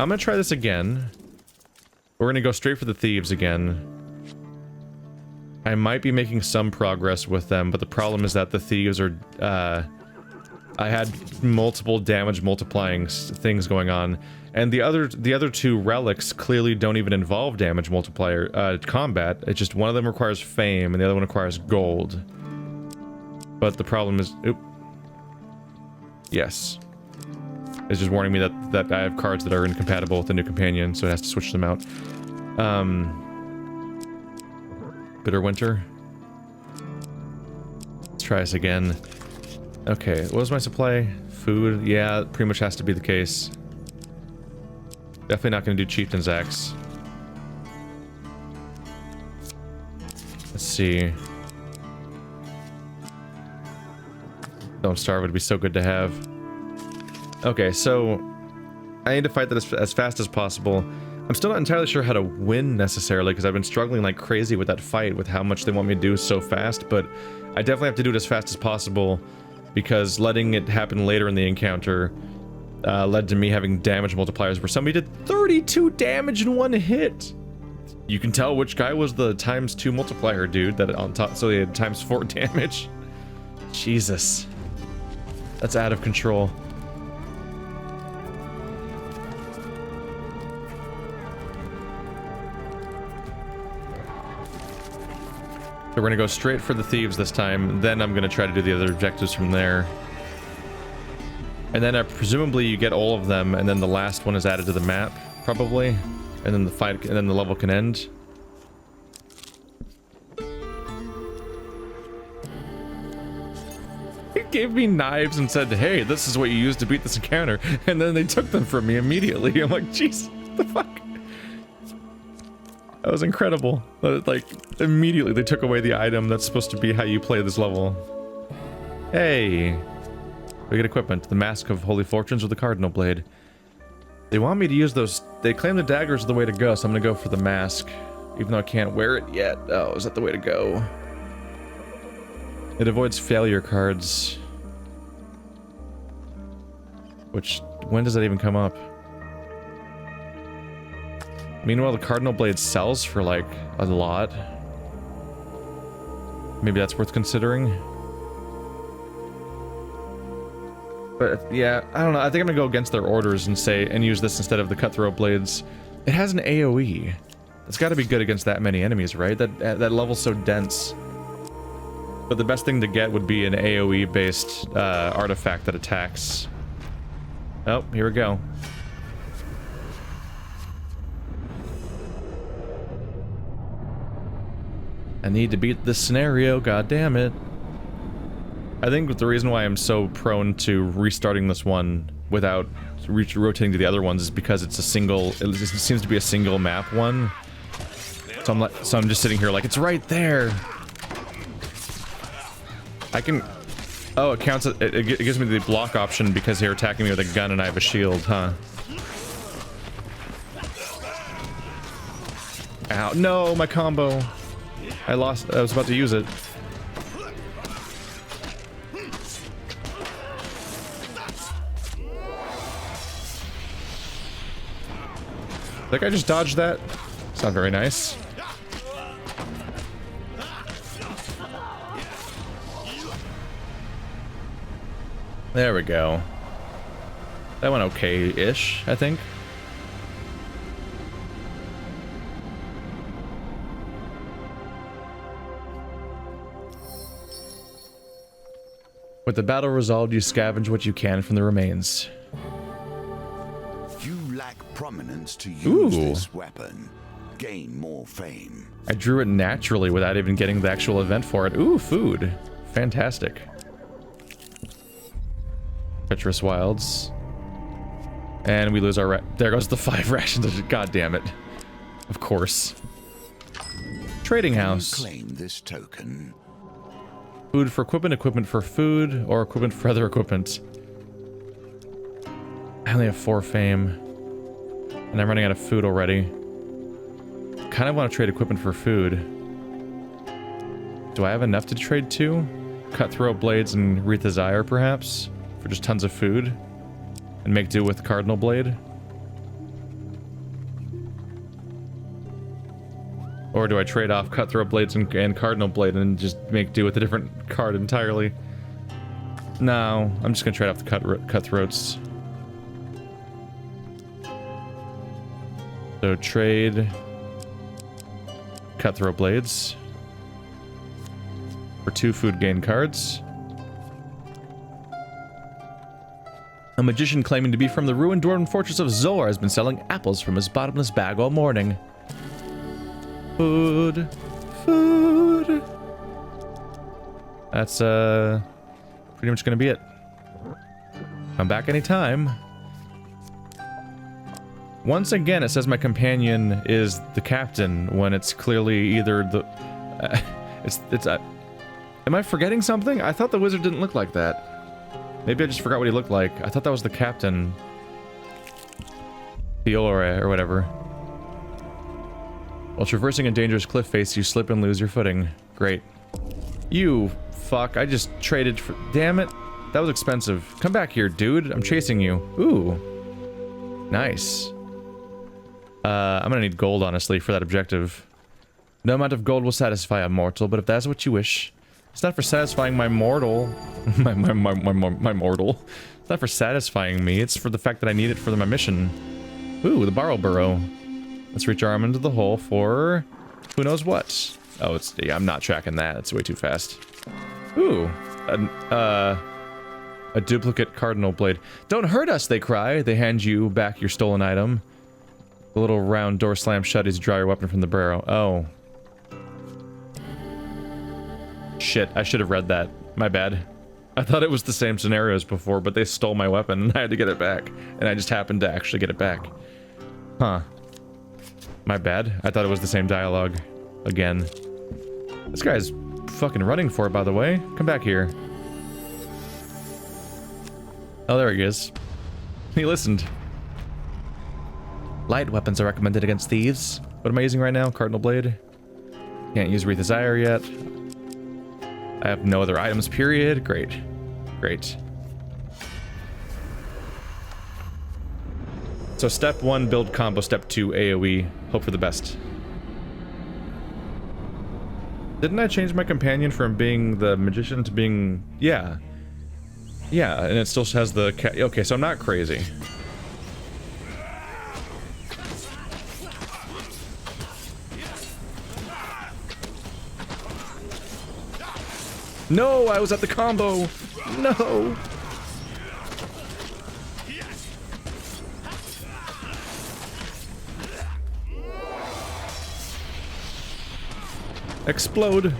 I'm gonna try this again. We're gonna go straight for the thieves again. I might be making some progress with them, but the problem is that the thieves are, I had multiple damage multiplying things going on, and the other two relics clearly don't even involve damage multiplier combat. It's just one of them requires fame, and the other one requires gold. But the problem is, oop. Yes, it's just warning me that I have cards that are incompatible with the new companion, so it has to switch them out. Bitter Winter. Let's try this again. Okay, what was my supply? Food? Yeah, pretty much has to be the case. Definitely not going to do Chieftain's Axe. Let's see. Don't Starve would be so good to have. Okay, so I need to fight that as fast as possible. I'm still not entirely sure how to win necessarily, because I've been struggling like crazy with that fight, with how much they want me to do so fast, but I definitely have to do it as fast as possible, because letting it happen later in the encounter led to me having damage multipliers where somebody did 32 damage in one hit. You can tell which guy was the ×2 multiplier dude that on top, so they had ×4 damage. Jesus. That's out of control. So we're gonna go straight for the thieves this time, then I'm gonna try to do the other objectives from there. And then presumably you get all of them, and then the last one is added to the map, probably. And then the fight, and then the level can end. He gave me knives and said, hey, this is what you use to beat this encounter. And then they took them from me immediately. I'm like, jeez, what the fuck? That was incredible. Like, immediately they took away the item that's supposed to be how you play this level. Hey. We get equipment. The Mask of Holy Fortunes or the Cardinal Blade. They want me to use those. They claim the daggers are the way to go, so I'm gonna go for the mask. Even though I can't wear it yet. Oh, is that the way to go? It avoids failure cards. Which, when does that even come up? Meanwhile, the Cardinal Blade sells for, like, a lot. Maybe that's worth considering. But, yeah, I don't know. I think I'm gonna go against their orders and use this instead of the Cutthroat Blades. It has an AoE. It's gotta be good against that many enemies, right? That level's so dense. But the best thing to get would be an AoE-based artifact that attacks. Oh, here we go. I need to beat this scenario, god damn it. I think the reason why I'm so prone to restarting this one without rotating to the other ones is because it's a single, it seems to be a single map one. So I'm just sitting here like, it's right there. I can, oh, it counts, it gives me the block option because they're attacking me with a gun and I have a shield, huh? Ow, no, my combo. I lost, I was about to use it. Like I just dodged that. It's not very nice. There we go. That went okay-ish, I think. With the battle resolved, you scavenge what you can from the remains. You lack prominence to use this weapon. Gain more fame. I drew it naturally without even getting the actual event for it. Ooh, food. Fantastic. Treacherous Wilds. And we lose our there goes the 5 rations. God damn it. Of course. Trading house. Claim this token. Food for equipment, equipment for food, or equipment for other equipment. I only have 4 fame. And I'm running out of food already. Kind of want to trade equipment for food. Do I have enough to trade 2? Cutthroat Blades and Wreath of Zyre, perhaps? For just tons of food? And make do with Cardinal Blade? Or do I trade off Cutthroat Blades and Cardinal Blade and just make do with a different card entirely? No, I'm just gonna trade off the Cutthroats. So trade Cutthroat Blades for 2 food gain cards. A magician claiming to be from the ruined dwarven fortress of Zor has been selling apples from his bottomless bag all morning. Food. Food. That's, pretty much gonna be it. Come back anytime. Once again, it says my companion is the captain when it's clearly either the... am I forgetting something? I thought the wizard didn't look like that. Maybe I just forgot what he looked like. I thought that was the captain. Fiore, or whatever. While traversing a dangerous cliff face, you slip and lose your footing. Great. You fuck, I just traded for... Damn it. That was expensive. Come back here, dude. I'm chasing you. Ooh. Nice. I'm gonna need gold, honestly, for that objective. No amount of gold will satisfy a mortal, but if that's what you wish... It's not for satisfying my mortal. my mortal. It's not for satisfying me, it's for the fact that I need it for my mission. Ooh, the Borrow Burrow. Let's reach our arm into the hole for... who knows what. Oh, it's... yeah, I'm not tracking that. It's way too fast. Ooh. A duplicate Cardinal Blade. Don't hurt us, they cry. They hand you back your stolen item. The little round door slams shut as you draw your weapon from the barrel. Oh. Shit, I should have read that. My bad. I thought it was the same scenario as before, but they stole my weapon and I had to get it back. And I just happened to actually get it back. Huh. My bad. I thought it was the same dialogue. Again. This guy's fucking running for it, by the way. Come back here. Oh, there he is. He listened. Light weapons are recommended against thieves. What am I using right now? Cardinal Blade. Can't use Wreath Desire yet. I have no other items, period. Great. Great. So step 1, build combo. Step 2, AoE. Hope for the best. Didn't I change my companion from being the magician to being... Yeah. Yeah, and it still has the... Okay, so I'm not crazy. No, I was at the combo. No. Explode.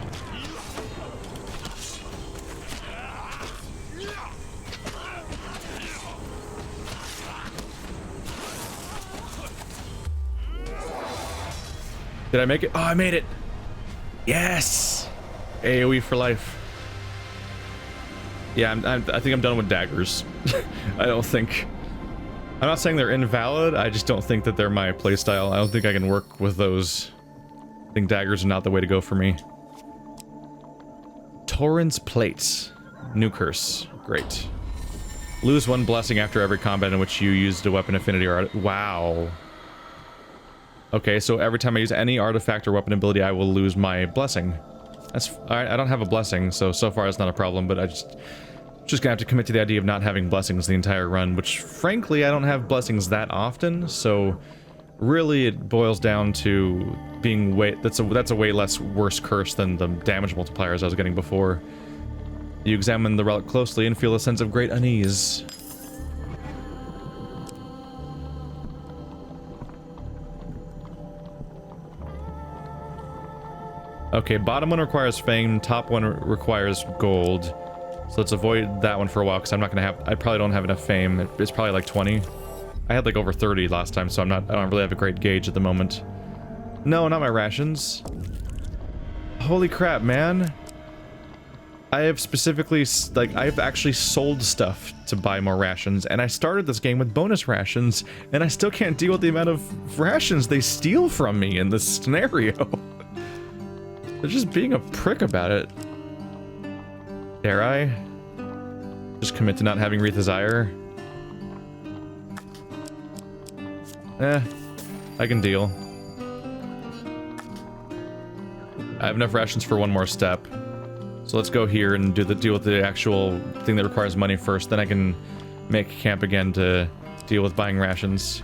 Did I make it? Oh, I made it. Yes. AoE for life. Yeah, I think I'm done with daggers. I don't think... I'm not saying they're invalid, I just don't think that they're my playstyle. I don't think I can work with those. I think daggers are not the way to go for me. Torrent's Plates. New curse. Great. Lose 1 blessing after every combat in which you used a weapon affinity or... Wow. Okay, so every time I use any artifact or weapon ability, I will lose my blessing. That's... Alright, I don't have a blessing, so far it's not a problem, but I just gonna have to commit to the idea of not having blessings the entire run, which, frankly, I don't have blessings that often, so really it boils down to being way... That's a way less worse curse than the damage multipliers I was getting before. You examine the relic closely and feel a sense of great unease. Okay, bottom one requires fame, top one requires gold. So let's avoid that one for a while, because I'm not gonna have... I probably don't have enough fame. It's probably like 20. I had like over 30 last time, so I don't really have a great gauge at the moment. No, not my rations. Holy crap, man. I have specifically, like, I've actually sold stuff to buy more rations, and I started this game with bonus rations, and I still can't deal with the amount of rations they steal from me in this scenario. They're just being a prick about it. Dare I? Just commit to not having Wreath Desire? I can deal. I have enough rations for one more step. So let's go here and deal with the actual thing that requires money first. Then I can make camp again to deal with buying rations.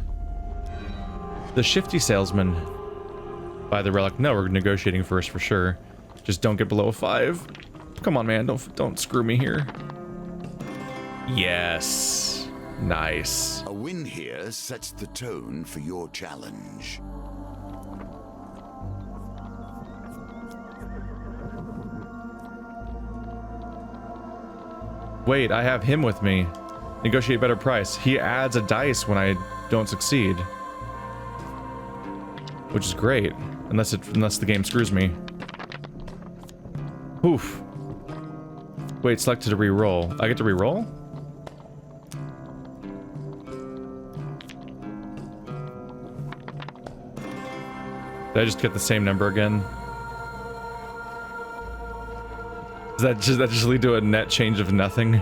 The shifty salesman. Buy the relic. No, we're negotiating first for sure. Just don't get below a 5. Come on, man. Don't screw me here. Yes. Nice. A win here sets the tone for your challenge. Wait, I have him with me. Negotiate better price. He adds a dice when I don't succeed. Which is great. Unless the game screws me. Oof. Wait, selected to re-roll. I get to re-roll? Did I just get the same number again? Does that just lead to a net change of nothing?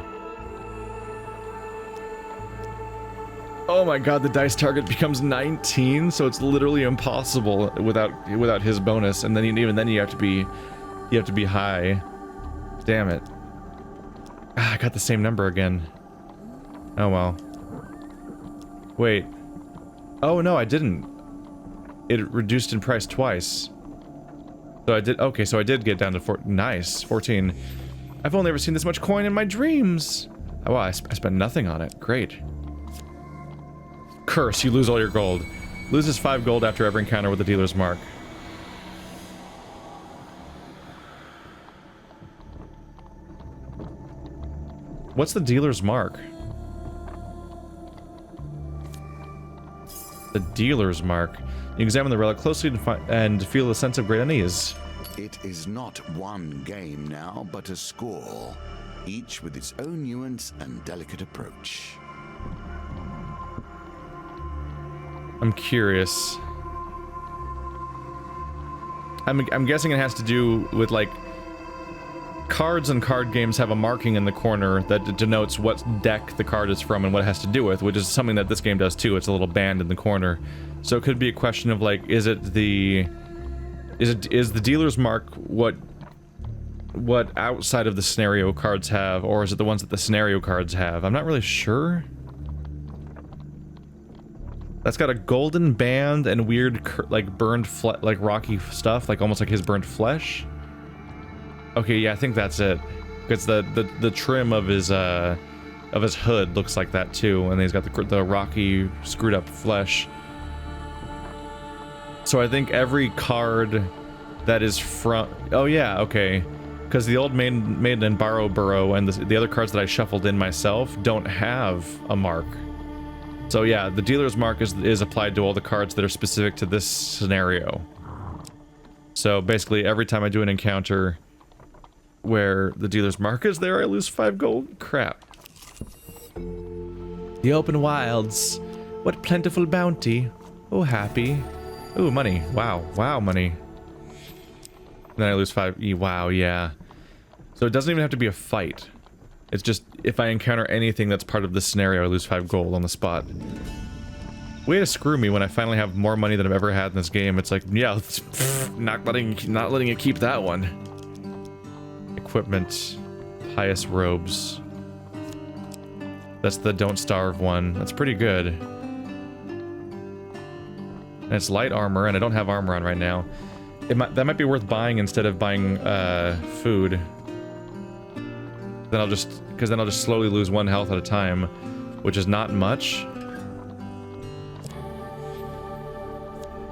Oh my god, the dice target becomes 19, so it's literally impossible without his bonus, and then even then you have to be high. Damn it. Ah, I got the same number again. Oh well. Wait. Oh no, I didn't. It reduced in price twice. So I did, okay, so I did get down to 4, nice, 14. I've only ever seen this much coin in my dreams. Oh wow, I spent nothing on it, great. Curse, you lose all your gold. Loses 5 gold after every encounter with the dealer's mark. What's the dealer's mark? The dealer's mark. You examine the relic closely and feel a sense of great unease. It is not one game now, but a score, each with its own nuance and delicate approach. I'm curious. I'm guessing it has to do with, like, cards and card games have a marking in the corner that denotes what deck the card is from and what it has to do with, which is something that this game does too. It's a little band in the corner. So it could be a question of, like, is the dealer's mark what outside of the scenario cards have, or is it the ones that the scenario cards have? I'm not really sure. That's got a golden band and weird, like, burned, like, rocky stuff, like, almost like his burnt flesh. Okay, yeah, I think that's it. Because the trim of his hood looks like that too, and he's got the rocky, screwed up flesh. So I think every card that is from... Oh yeah, okay. Because the old Maiden and Borrow Burrow and the other cards that I shuffled in myself don't have a mark. So yeah, the dealer's mark is applied to all the cards that are specific to this scenario. So basically, every time I do an encounter where the dealer's mark is there, I lose 5 gold. Crap. The open wilds. What plentiful bounty. Oh, happy. Ooh, money. Wow. Wow, money. And then I lose 5. Wow, yeah. So it doesn't even have to be a fight. It's just, if I encounter anything that's part of this scenario, I lose 5 gold on the spot. Way to screw me when I finally have more money than I've ever had in this game. It's like, yeah, not letting it keep that one. Equipment. Pious robes. That's the don't starve one. That's pretty good. And it's light armor, and I don't have armor on right now. That might be worth buying instead of buying food. Then I'll just slowly lose 1 health at a time, which is not much.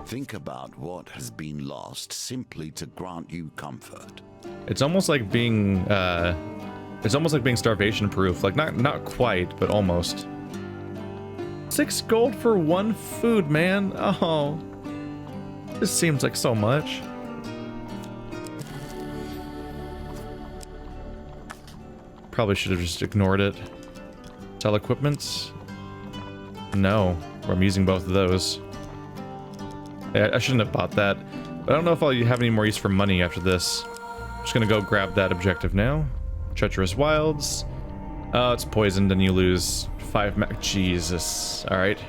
Think about what has been lost simply to grant you comfort. It's almost like being starvation proof. Like not quite, but almost. 6 gold for 1 food, man. Oh. This seems like so much. Probably should have just ignored it. Sell equipment? No. I'm using both of those. I shouldn't have bought that. But I don't know if I'll have any more use for money after this. I'm just gonna go grab that objective now. Treacherous Wilds. Oh, it's poisoned and you lose 5 Jesus. Alright.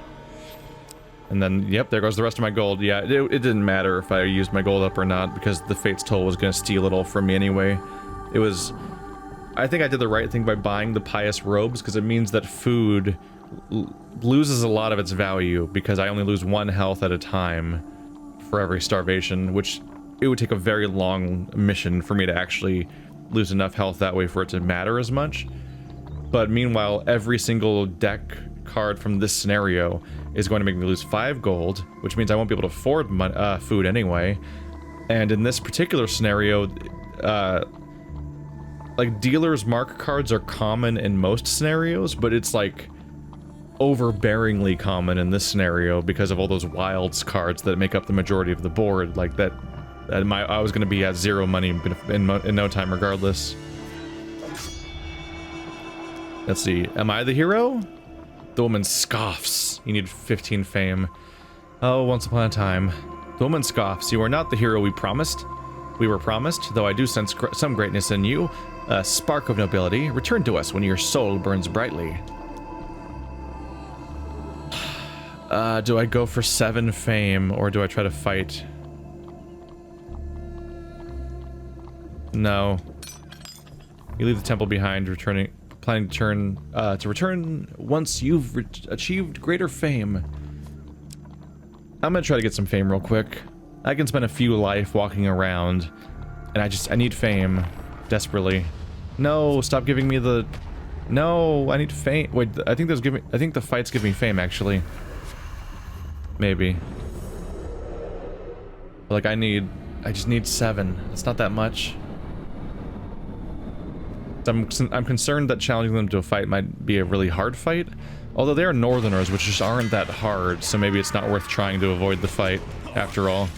And then, yep, there goes the rest of my gold. Yeah, it didn't matter if I used my gold up or not, because the Fate's Toll was going to steal it all from me anyway. It was... I think I did the right thing by buying the Pious Robes, because it means that food loses a lot of its value, because I only lose 1 health at a time for every starvation, which it would take a very long mission for me to actually lose enough health that way for it to matter as much. But meanwhile, every single deck card from this scenario is going to make me lose 5 gold, which means I won't be able to afford food anyway. And in this particular scenario, like, dealer's mark cards are common in most scenarios, but it's like overbearingly common in this scenario because of all those wilds cards that make up the majority of the board. Like that I was going to be at 0 money in no time regardless. Let's see, am I the hero? The woman scoffs. You need 15 fame. Oh, once upon a time. The woman scoffs. You are not the hero we were promised, though I do sense some greatness in you. A spark of nobility. Return to us when your soul burns brightly. Do I go for 7 fame, or do I try to fight? No. You leave the temple behind, planning to return once you've achieved greater fame. I'm gonna try to get some fame real quick. I can spend a few life walking around, and I need fame desperately. No, stop giving me the... No, I need fame. Wait, I think the fights give me fame, actually. Maybe. Like, I just need 7. It's not that much. I'm concerned that challenging them to a fight might be a really hard fight. Although they are northerners, which just aren't that hard, so maybe it's not worth trying to avoid the fight, after all.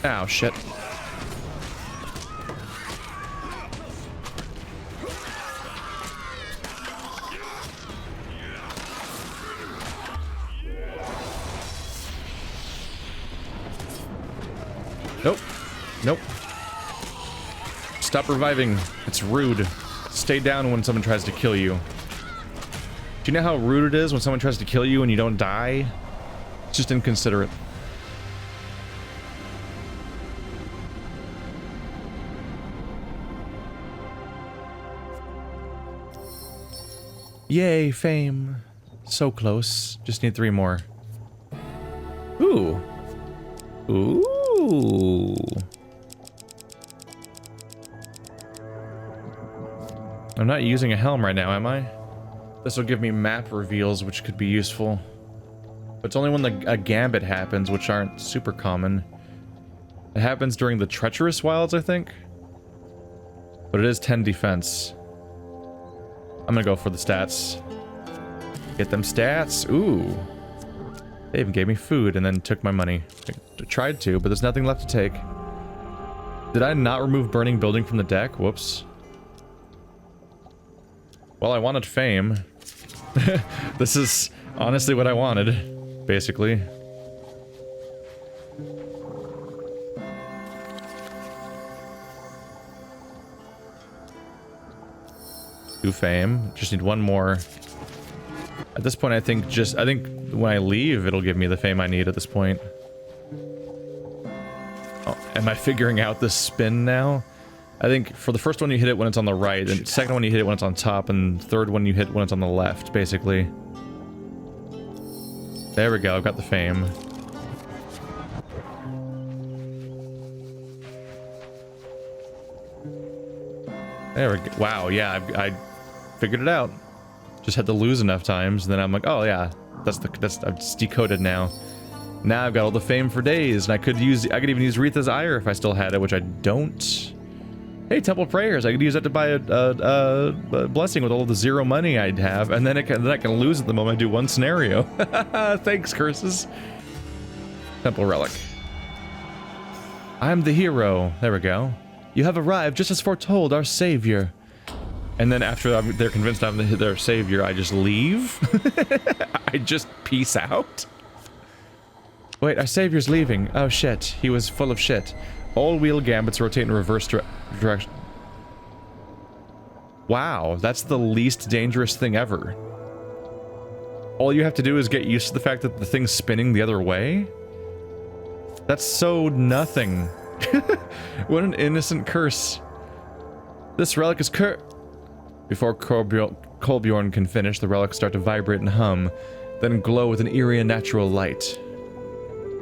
Ow, shit. Nope. Nope. Stop reviving. It's rude. Stay down when someone tries to kill you. Do you know how rude it is when someone tries to kill you and you don't die? It's just inconsiderate. Yay, fame. So close. Just need 3 more. Ooh. Ooh. I'm not using a helm right now, am I? This will give me map reveals, which could be useful. But it's only when a gambit happens, which aren't super common. It happens during the treacherous wilds, I think. But it is 10 defense. I'm gonna go for the stats. Get them stats. Ooh. They even gave me food and then took my money. I tried to, but there's nothing left to take. Did I not remove burning building from the deck? Whoops. Well, I wanted fame. This is honestly what I wanted, basically. Do fame. Just need 1 more. At this point, I think when I leave, it'll give me the fame I need at this point. Oh, am I figuring out this spin now? I think for the first one you hit it when it's on the right, and second one you hit it when it's on top, and third one you hit when it's on the left, basically. There we go, I've got the fame. There we go. Wow, yeah, I figured it out. Just had to lose enough times, and then I'm like, oh yeah, I've just decoded now. Now I've got all the fame for days, and I could even use Retha's Ire if I still had it, which I don't. Hey, Temple Prayers, I could use that to buy a blessing with all the 0 money I'd have, and then I can lose it the moment I do 1 scenario. Thanks, curses. Temple Relic. I'm the hero. There we go. You have arrived just as foretold, our savior. And then after they're convinced I'm their savior, I just leave? I just peace out? Wait, our savior's leaving. Oh shit, he was full of shit. All wheel gambits rotate in reverse direction. Wow, that's the least dangerous thing ever. all you have to do is get used to the fact that the thing's spinning the other way? That's so nothing. What an innocent curse. This relic is Before Kolbjorn can finish, the relics start to vibrate and hum, then glow with an eerie and natural light.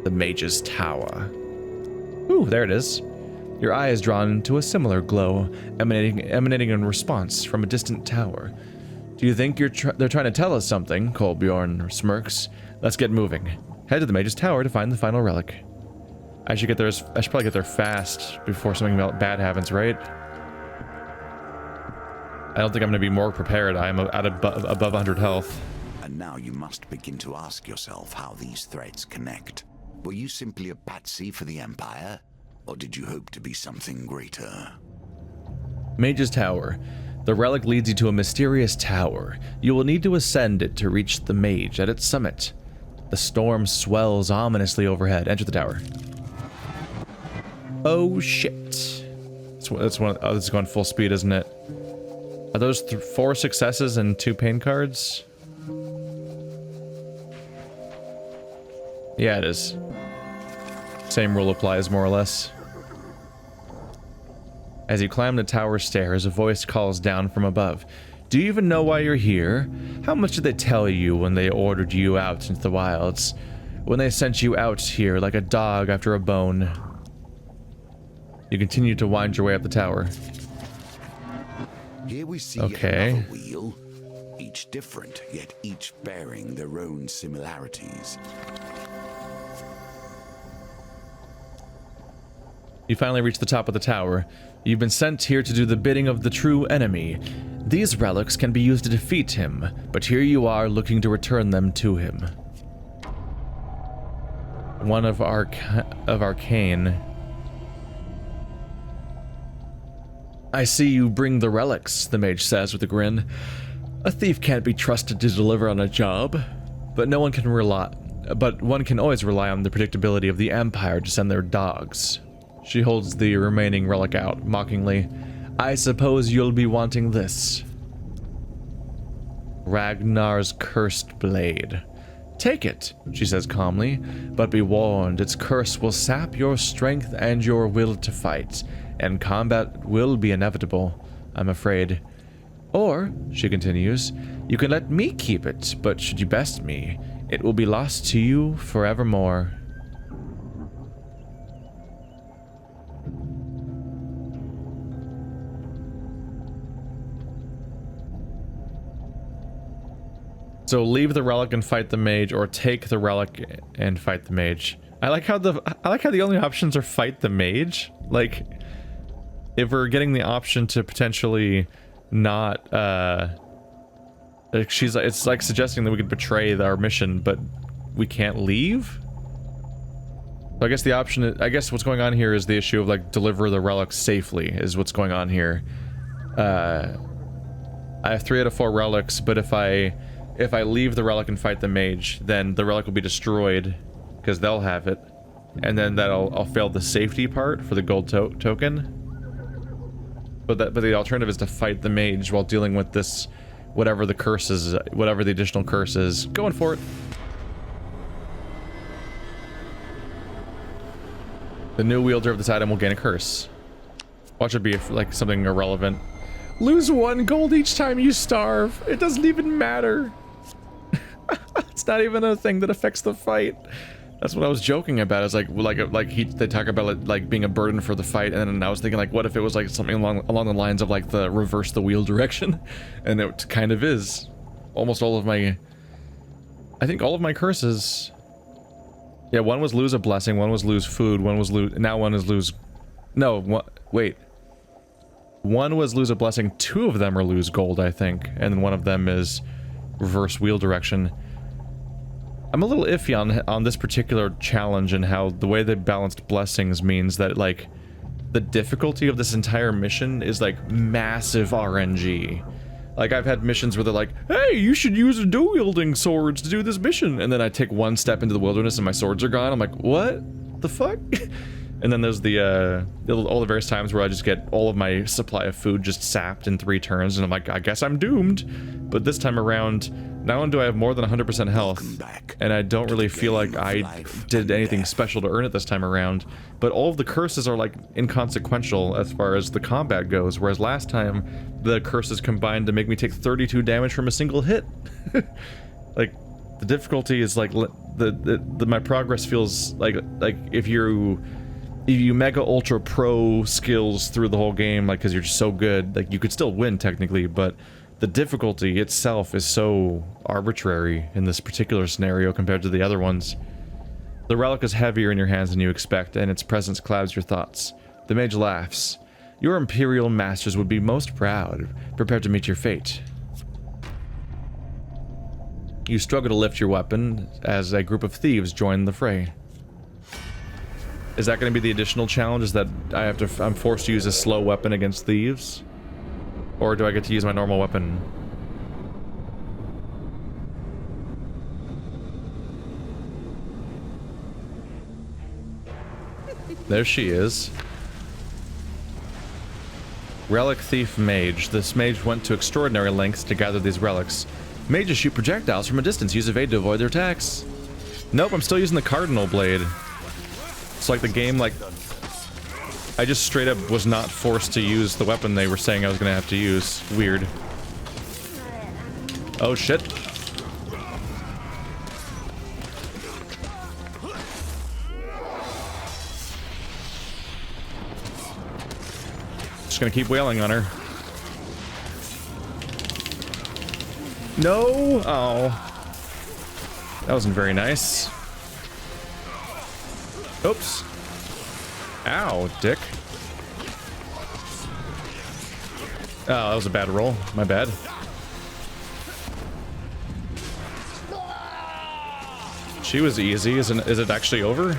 The Mage's Tower. Ooh, there it is. Your eye is drawn to a similar glow, emanating in response from a distant tower. Do you think they're trying to tell us something? Kolbjorn smirks. Let's get moving. Head to the Mage's Tower to find the final relic. I should probably get there fast before something bad happens, right? I don't think I'm going to be more prepared. I'm at above 100 health. And now you must begin to ask yourself how these threads connect. Were you simply a patsy for the Empire? Or did you hope to be something greater? Mage's Tower. The relic leads you to a mysterious tower. You will need to ascend it to reach the Mage at its summit. The storm swells ominously overhead. Enter the tower. Oh shit. This is going full speed, isn't it? Are those 4 successes and 2 pain cards? Yeah, it is. Same rule applies, more or less. As you climb the tower stairs, a voice calls down from above. Do you even know why you're here? How much did they tell you when they ordered you out into the wilds? When they sent you out here like a dog after a bone? You continue to wind your way up the tower. Here we see another wheel, each different, yet each bearing their own similarities. You finally reach the top of the tower. You've been sent here to do the bidding of the true enemy. These relics can be used to defeat him, but here you are looking to return them to him. One of Arcane. I see you bring the relics, the mage says with a grin. A thief can't be trusted to deliver on a job, but one can always rely on the predictability of the Empire to send their dogs. She holds the remaining relic out, mockingly. I suppose you'll be wanting this. Ragnar's cursed blade. Take it, she says calmly, but be warned, its curse will sap your strength and your will to fight, and combat will be inevitable, I'm afraid. Or, she continues, you can let me keep it, but should you best me, it will be lost to you forevermore. So leave the relic and fight the mage, or take the relic and fight the mage. I like how the only options are fight the mage. Like, if we're getting the option to potentially not, it's like suggesting that we could betray our mission, but we can't leave. So I guess the option, I guess what's going on here is the issue of like deliver the relic safely is what's going on here. I have 3 out of 4 relics, but if I leave the relic and fight the mage, then the relic will be destroyed because they'll have it, and then I'll fail the safety part for the gold token. But the alternative is to fight the mage while dealing with this, whatever the curse is, whatever the additional curse is. Going for it. The new wielder of this item will gain a curse. Watch it be like something irrelevant. Lose 1 gold each time you starve. It doesn't even matter. It's not even a thing that affects the fight. That's what I was joking about. It's they talk about it like being a burden for the fight, and then I was thinking like, what if it was like something along the lines of like the reverse the wheel direction, and it kind of is. Almost all of my, I think all of my curses. Yeah, one was lose a blessing, one was lose food, one was lose. Now one is lose. No, wait. One was lose a blessing. 2 of them are lose gold, I think, and then one of them is reverse wheel direction. I'm a little iffy on this particular challenge and how the way they balanced blessings means that like the difficulty of this entire mission is like massive RNG. Like I've had missions where they're like, hey, you should use dual wielding swords to do this mission, and then I take 1 step into the wilderness and my swords are gone. I'm like, what the fuck? And then there's all the various times where I just get all of my supply of food just sapped in 3 turns, and I'm like, I guess I'm doomed. But this time around, Not only do I have more than 100% health, back and I don't really feel like I did anything special to earn it this time around, but all of the curses are like inconsequential as far as the combat goes, whereas last time the curses combined to make me take 32 damage from a single hit. Like, the difficulty is like my progress feels like if you mega ultra pro skills through the whole game, like, because you're just so good, like, you could still win technically, but the difficulty itself is so arbitrary in this particular scenario compared to the other ones. The relic is heavier in your hands than you expect, and its presence clouds your thoughts. The mage laughs. Your imperial masters would be most proud, prepared to meet your fate. You struggle to lift your weapon as a group of thieves join the fray. Is that going to be the additional challenge? Is that I'm forced to use a slow weapon against thieves? Or do I get to use my normal weapon? There she is. Relic Thief Mage. This mage went to extraordinary lengths to gather these relics. Mages shoot projectiles from a distance. Use evade to avoid their attacks. Nope, I'm still using the Cardinal Blade. It's like the game, like... I just straight up was not forced to use the weapon they were saying I was gonna have to use. Weird. Oh shit. Just gonna keep wailing on her. No! Oh. That wasn't very nice. Oops. Ow, dick. Oh, that was a bad roll. My bad. She was easy. Is it actually over?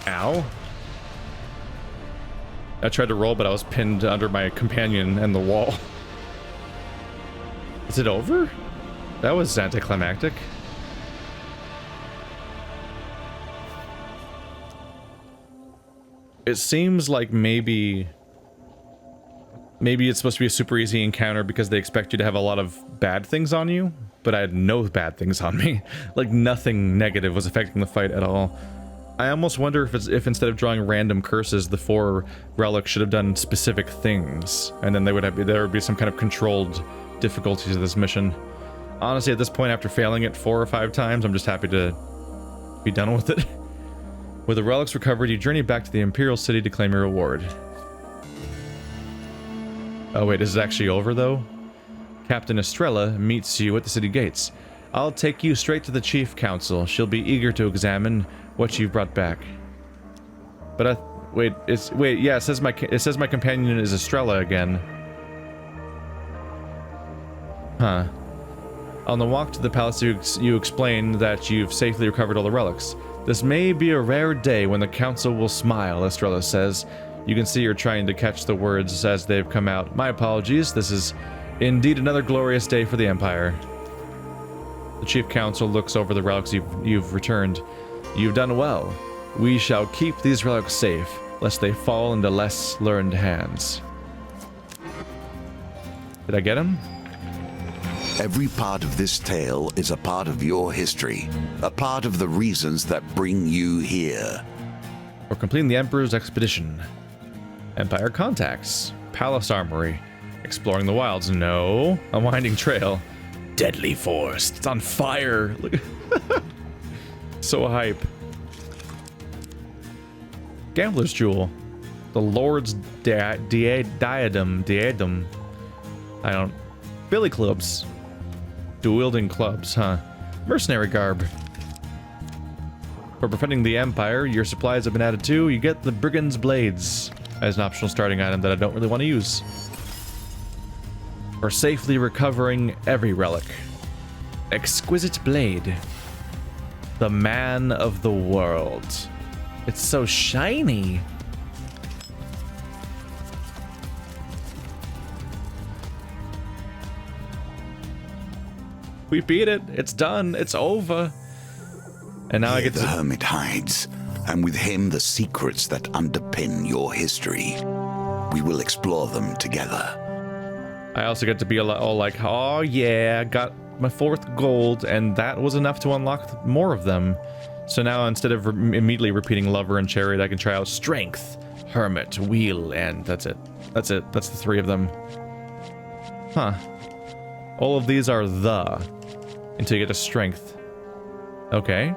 Ow. I tried to roll, but I was pinned under my companion and the wall. Is it over? That was anticlimactic. It seems like maybe it's supposed to be a super easy encounter because they expect you to have a lot of bad things on you, but I had no bad things on me. Like, nothing negative was affecting the fight at all. I almost wonder if instead of drawing random curses, the 4 relics should have done specific things, and then there would be some kind of controlled difficulty to this mission. Honestly, at this point, after failing it 4 or 5 times, I'm just happy to be done with it. With the relics recovered, you journey back to the Imperial City to claim your reward. Oh wait, is it actually over though? Captain Estrella meets you at the city gates. I'll take you straight to the Chief Council. She'll be eager to examine what you've brought back. But yeah, it says my companion is Estrella again. Huh. On the walk to the palace, you explain that you've safely recovered all the relics. This may be a rare day when the council will smile, Estrella says. You can see her trying to catch the words as they've come out. My apologies, this is indeed another glorious day for the Empire. The Chief Council looks over the relics you've returned. You've done well. We shall keep these relics safe, lest they fall into less learned hands. Did I get him? Every part of this tale is a part of your history, a part of the reasons that bring you here. We're completing the Emperor's expedition. Empire contacts. Palace armory. Exploring the wilds. No. A winding trail. Deadly forest. It's on fire. Look. So hype. Gambler's jewel. The Lord's diadem. I don't... Billy clubs. Dual-wielding clubs, huh? Mercenary garb. For defending the Empire, your supplies have been added too. You get the Brigand's Blades as an optional starting item that I don't really want to use. For safely recovering every relic. Exquisite Blade. The Man of the World. It's so shiny. We beat it. It's done. It's over. And now I get to... The hermit hides, and with him the secrets that underpin your history. We will explore them together. I also get to be all like, oh yeah, got my 4th gold, and that was enough to unlock more of them. So now instead of immediately repeating Lover and Chariot, I can try out Strength, Hermit, Wheel, and that's it. That's it. That's the 3 of them. Huh. All of these are the until you get to Strength. Okay.